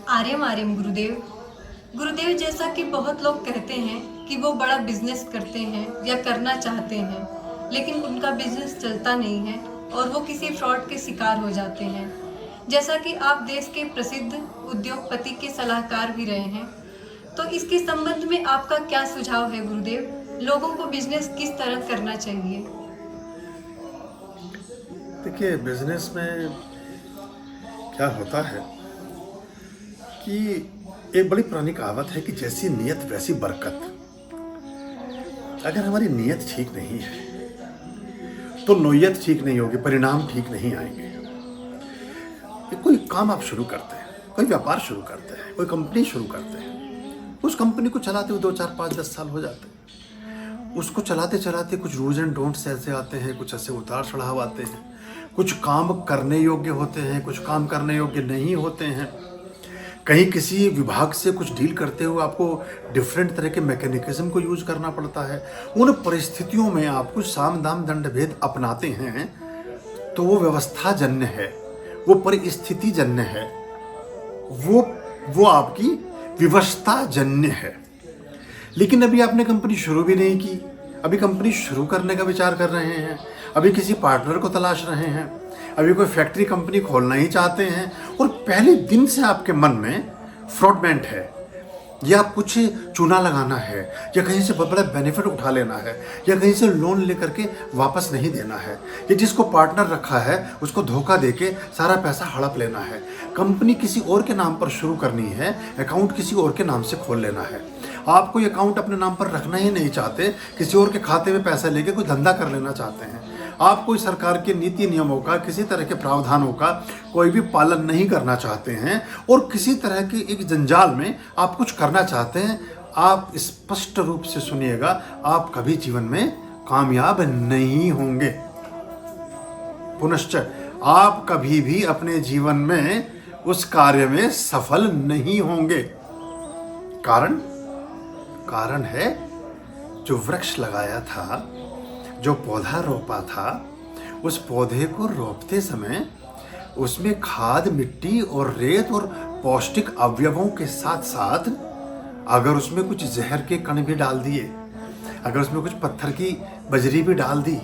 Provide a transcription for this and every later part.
आर्यम आर्यम गुरुदेव। गुरुदेव, जैसा कि बहुत लोग कहते हैं कि वो बड़ा बिजनेस करते हैं या करना चाहते हैं, लेकिन उनका बिजनेस चलता नहीं है और वो किसी फ्रॉड के शिकार हो जाते हैं। जैसा कि आप देश के प्रसिद्ध उद्योगपति के सलाहकार भी रहे हैं, तो इसके संबंध में आपका क्या सुझाव है गुरुदेव? लोगों को बिजनेस किस तरह करना चाहिए? देखिए, बिजनेस में क्या होता है कि एक बड़ी पुरानी कहावत है कि जैसी नीयत वैसी बरकत। अगर हमारी नीयत ठीक नहीं है तो नोयत ठीक नहीं होगी, परिणाम ठीक नहीं आएंगे। कोई काम आप शुरू करते हैं, कोई व्यापार शुरू करते हैं, कोई कंपनी शुरू करते हैं, उस कंपनी को चलाते हुए 2, 4, 5, 10 साल हो जाते हैं। उसको चलाते चलाते कुछ रूज एंड डोंट्स ऐसे आते हैं, कुछ ऐसे उतार चढ़ाव आते हैं, कुछ काम करने योग्य होते हैं, कुछ काम करने योग्य नहीं होते हैं। कहीं किसी विभाग से कुछ डील करते हुए आपको डिफरेंट तरह के मैकेनिज्म को यूज करना पड़ता है। उन परिस्थितियों में आप कुछ साम दाम दंड भेद अपनाते हैं तो वो व्यवस्था जन्य है, वो परिस्थिति जन्य है, वो आपकी विवशता जन्य है। लेकिन अभी आपने कंपनी शुरू भी नहीं की, अभी कंपनी शुरू करने का विचार कर रहे हैं, अभी किसी पार्टनर को तलाश रहे हैं, अभी कोई फैक्ट्री कंपनी खोलना ही चाहते हैं और पहले दिन से आपके मन में फ्रॉडमेंट है, या कुछ चूना लगाना है, या कहीं से बहुत बड़ा बेनिफिट उठा लेना है, या कहीं से लोन लेकर के वापस नहीं देना है, या जिसको पार्टनर रखा है उसको धोखा देके सारा पैसा हड़प लेना है, कंपनी किसी और के नाम पर शुरू करनी है, अकाउंट किसी और के नाम से खोल लेना है। आप कोई अकाउंट अपने नाम पर रखना ही नहीं चाहते, किसी और के खाते में पैसा लेके कोई धंधा कर लेना चाहते हैं। आप कोई सरकार के नीति नियमों का, किसी तरह के प्रावधानों का कोई भी पालन नहीं करना चाहते हैं और किसी तरह की एक जंजाल में आप कुछ करना चाहते हैं। आप स्पष्ट रूप से सुनिएगा, आप कभी जीवन में कामयाब नहीं होंगे। पुनश्च आप कभी भी अपने जीवन में उस कार्य में सफल नहीं होंगे। कारण है, जो वृक्ष लगाया था, जो पौधा रोपा था, उस पौधे को रोपते समय उसमें खाद, मिट्टी और रेत और पौष्टिक अवयवों के साथ साथ अगर उसमें कुछ जहर के कण भी डाल दिए, अगर उसमें कुछ पत्थर की बजरी भी डाल दी,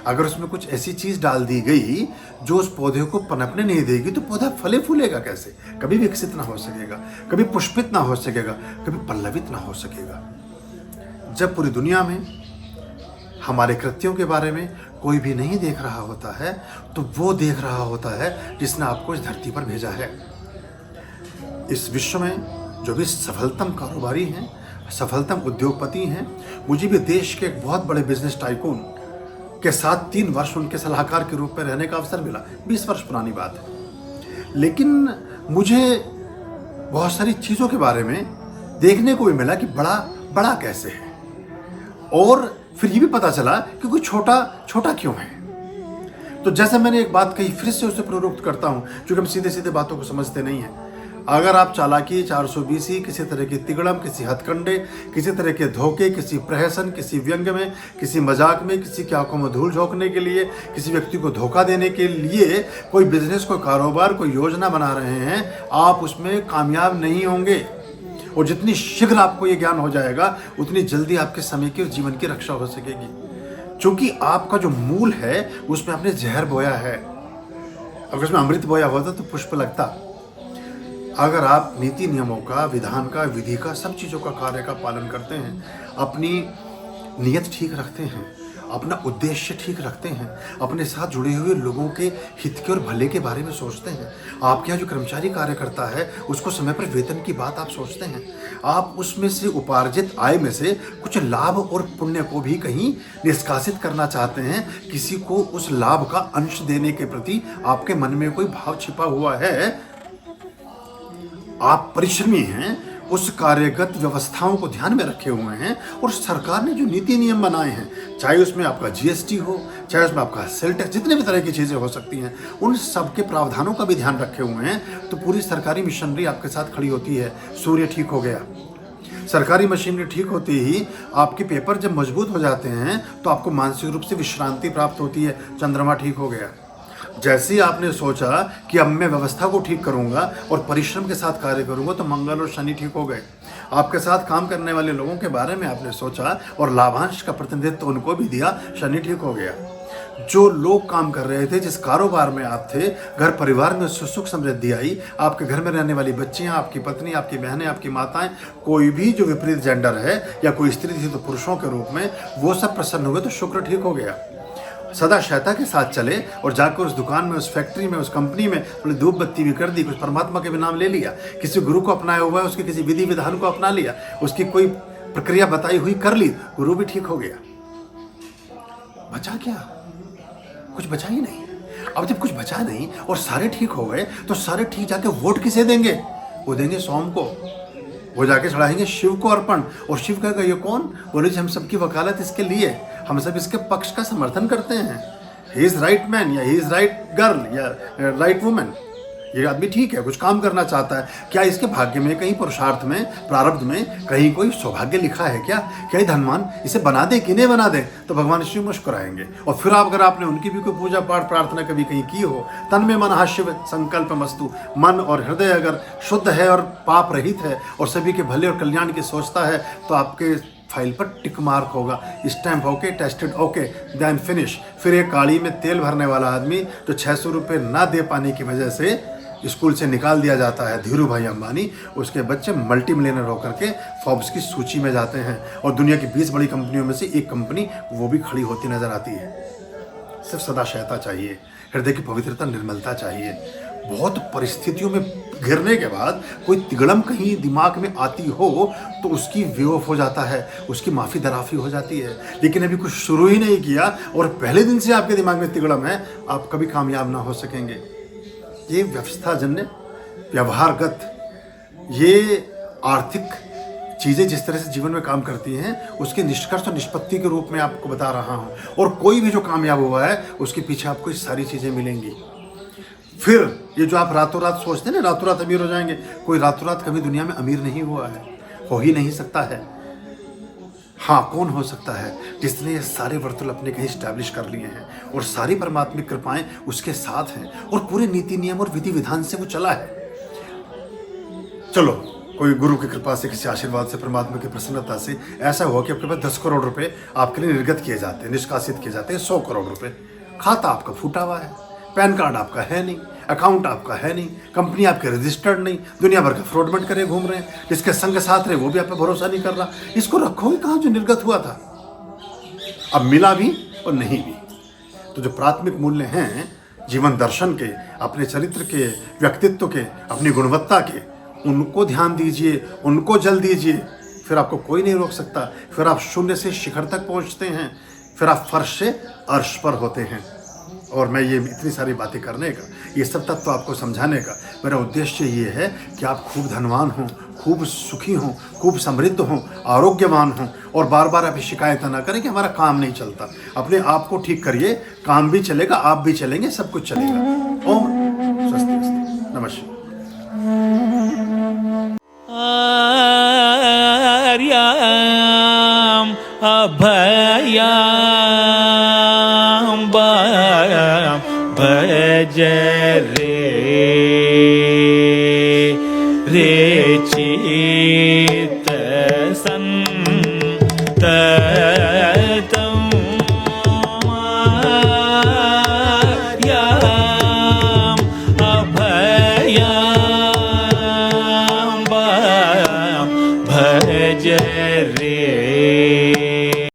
अगर उसमें कुछ ऐसी चीज डाल दी गई जो उस पौधे को पनपने नहीं देगी, तो पौधा फले फूलेगा कैसे? कभी विकसित ना हो सकेगा, कभी पुष्पित ना हो सकेगा, कभी पल्लवित ना हो सकेगा। जब पूरी दुनिया में हमारे कृत्यों के बारे में कोई भी नहीं देख रहा होता है, तो वो देख रहा होता है जिसने आपको इस धरती पर भेजा है। इस विश्व में जो भी सफलतम कारोबारी हैं, सफलतम उद्योगपति हैं, मुझे भी देश के एक बहुत बड़े बिजनेस टाइकून के साथ 3 वर्ष उनके सलाहकार के रूप में रहने का अवसर मिला। 20 वर्ष पुरानी बात है। लेकिन मुझे बहुत सारी चीज़ों के बारे में देखने को भी मिला कि बड़ा कैसे है, और फिर ये भी पता चला कि कोई छोटा क्यों है। तो जैसे मैंने एक बात कही, फिर से उसे प्रवृत्त करता हूँ, क्योंकि हम सीधे सीधे बातों को समझते नहीं हैं। अगर आप चालाकी, 420, किसी तरह की तिगड़म, किसी हथकंडे, किसी तरह के धोखे, किसी प्रहसन, किसी व्यंग में, किसी मजाक में, किसी की आंखों में धूल झोंकने के लिए, किसी व्यक्ति को धोखा देने के लिए कोई बिजनेस, कोई कारोबार, कोई योजना बना रहे हैं, आप उसमें कामयाब नहीं होंगे। और जितनी शीघ्र आपको ये ज्ञान हो जाएगा, उतनी जल्दी आपके समय की और जीवन की रक्षा हो सकेगी। क्योंकि आपका जो मूल है उसमें आपने जहर बोया है। अगर उसमें अमृत बोया होता तो पुष्प लगता। अगर आप नीति नियमों का, विधान का, विधि का, सब चीज़ों का, कार्य का पालन करते हैं, अपनी नीयत ठीक रखते हैं, अपना उद्देश्य ठीक रखते हैं, अपने साथ जुड़े हुए लोगों के हित के और भले के बारे में सोचते हैं, आपके यहाँ जो कर्मचारी कार्य करता है उसको समय पर वेतन की बात आप सोचते हैं, आप उसमें से उपार्जित आय में से कुछ लाभ और पुण्य को भी कहीं निष्कासित करना चाहते हैं, किसी को उस लाभ का अंश देने के प्रति आपके मन में कोई भाव छिपा हुआ है, आप परिश्रमी हैं, उस कार्यगत व्यवस्थाओं को ध्यान में रखे हुए हैं, और सरकार ने जो नीति नियम बनाए हैं, चाहे उसमें आपका जीएसटी हो, चाहे उसमें आपका सेल टैक्स, जितने भी तरह की चीज़ें हो सकती हैं, उन सब के प्रावधानों का भी ध्यान रखे हुए हैं, तो पूरी सरकारी मिशनरी आपके साथ खड़ी होती है। सूर्य ठीक हो गया, सरकारी मशीनरी ठीक होती ही आपके पेपर जब मजबूत हो जाते हैं तो आपको मानसिक रूप से विश्रांति प्राप्त होती है। चंद्रमा ठीक हो गया, जैसे ही आपने सोचा कि अब मैं व्यवस्था को ठीक करूंगा और परिश्रम के साथ कार्य करूंगा, तो मंगल और शनि ठीक हो गए। आपके साथ काम करने वाले लोगों के बारे में आपने सोचा और लाभांश का प्रतिनिधित्व उनको भी दिया, शनि ठीक हो गया। जो लोग काम कर रहे थे, जिस कारोबार में आप थे, घर परिवार में सुख समृद्धि आई, आपके घर में रहने वाली बच्चियां, आपकी पत्नी, आपकी बहनें, आपकी माताएं, कोई भी जो विपरीत जेंडर है या कोई स्त्री थी तो पुरुषों के रूप में, वो सब प्रसन्न हुए, तो शुक्र ठीक हो गया। सदा शैता के साथ चले और जाकर उस दुकान में, उस फैक्ट्री में, उस कंपनी में थोड़ी धूप बत्ती भी कर दी, कुछ परमात्मा के भी नाम ले लिया, किसी गुरु को अपनाया हुआ है उसके किसी विधि विधान को अपना लिया, उसकी कोई प्रक्रिया बताई हुई कर ली, गुरु भी ठीक हो गया। बचा क्या? कुछ बचा ही नहीं। अब जब कुछ बचा नहीं और सारे ठीक हो गए, तो सारे ठीक जाके वोट किसे देंगे? वो देंगे सोम को, वो जाके चढ़ाएंगे शिव को अर्पण। और शिव कहेगा ये कौन? बोले जी हम सबकी वकालत इसके लिए, हम सब इसके पक्ष का समर्थन करते हैं। ही इज राइट मैन या ही इज राइट गर्ल या राइट वुमेन, ये आदमी ठीक है, कुछ काम करना चाहता है। क्या इसके भाग्य में, कहीं पुरुषार्थ में, प्रारब्ध में कहीं कोई सौभाग्य लिखा है क्या? क्या ये धनवान इसे बना दे कि नहीं बना दे? तो भगवान शिव मुस्कुराएंगे। और फिर आप, अगर आपने उनकी भी कोई पूजा पाठ प्रार्थना कभी कहीं की हो, तन में मन शिव संकल्प मस्तु, मन और हृदय अगर शुद्ध है और पाप रहित है और सभी के भले और कल्याण की सोचता है, तो आपके फाइल पर टिक मार्क होगा, stamp okay, tested okay, then finish. फिर एक गाड़ी में तेल भरने वाला आदमी जो 600 रुपये ना दे पाने की वजह से स्कूल से निकाल दिया जाता है, धीरू भाई अंबानी, उसके बच्चे मल्टी मिलियनर होकर के फोर्ब्स की सूची में जाते हैं और दुनिया की 20 बड़ी कंपनियों में से एक कंपनी वो भी खड़ी होती नजर आती है। सिर्फ सदा शयता चाहिए, हृदय की पवित्रता, निर्मलता चाहिए। बहुत परिस्थितियों में घिरने के बाद कोई तिगड़म कहीं दिमाग में आती हो तो उसकी बेवफ हो जाता है, उसकी माफ़ी दराफी हो जाती है। लेकिन अभी कुछ शुरू ही नहीं किया और पहले दिन से आपके दिमाग में तिगड़म है, आप कभी कामयाब ना हो सकेंगे। ये व्यवस्थाजन्य, व्यवहारगत, ये आर्थिक चीज़ें जिस तरह से जीवन में काम करती हैं, उसके निष्कर्ष और निष्पत्ति के रूप में आपको बता रहा हूँ। और कोई भी जो कामयाब हुआ है उसके पीछे आपको ये सारी चीज़ें मिलेंगी। फिर ये जो आप रातों रात सोचते हैं ना रातों रात अमीर हो जाएंगे, कोई रातों रात कभी दुनिया में अमीर नहीं हुआ है, हो ही नहीं सकता है। हाँ, कौन हो सकता है? जिसने ये सारे वर्तुल अपने कहीं स्टैब्लिश कर लिए हैं और सारी परमात्मिक कृपाएं उसके साथ हैं और पूरे नीति नियम और विधि विधान से वो चला है। चलो, कोई गुरु की कृपा से, किसी आशीर्वाद से, परमात्मा की प्रसन्नता से ऐसा हुआ कि आपके पास 10 करोड़ रुपए आपके लिए निर्गत किए जाते हैं, निष्कासित किए जाते हैं। 100 करोड़ रुपए, खाता आपका फूटा हुआ है, पैन कार्ड आपका है नहीं, अकाउंट आपका है नहीं, कंपनी आपके रजिस्टर्ड नहीं, दुनिया भर का फ्रॉडमेंट करे घूम रहे हैं, जिसके संग साथ रहे वो भी आप पे भरोसा नहीं कर रहा। इसको रखोगे कहाँ जो निर्गत हुआ था? अब मिला भी और नहीं भी। तो जो प्राथमिक मूल्य हैं जीवन दर्शन के, अपने चरित्र के, व्यक्तित्व के, अपनी गुणवत्ता के, उनको ध्यान दीजिए, उनको जल दीजिए। फिर आपको कोई नहीं रोक सकता। फिर आप शून्य से शिखर तक पहुँचते हैं, फिर आप फर्श से अर्श पर होते हैं। और मैं ये इतनी सारी बातें करने का, ये सब तत्व आपको समझाने का मेरा उद्देश्य ये है कि आप खूब धनवान हों, खूब सुखी हों, खूब समृद्ध हों, आरोग्यवान हों और बार बार आप शिकायत ना करें कि हमारा काम नहीं चलता। अपने आप को ठीक करिए, काम भी चलेगा, आप भी चलेंगे, सब कुछ चलेगा। ओम स्वस्ति अस्तु। नमस्कार। आर्याम अभयाम भज रे चित संततम आर्याम अभयाम भज रे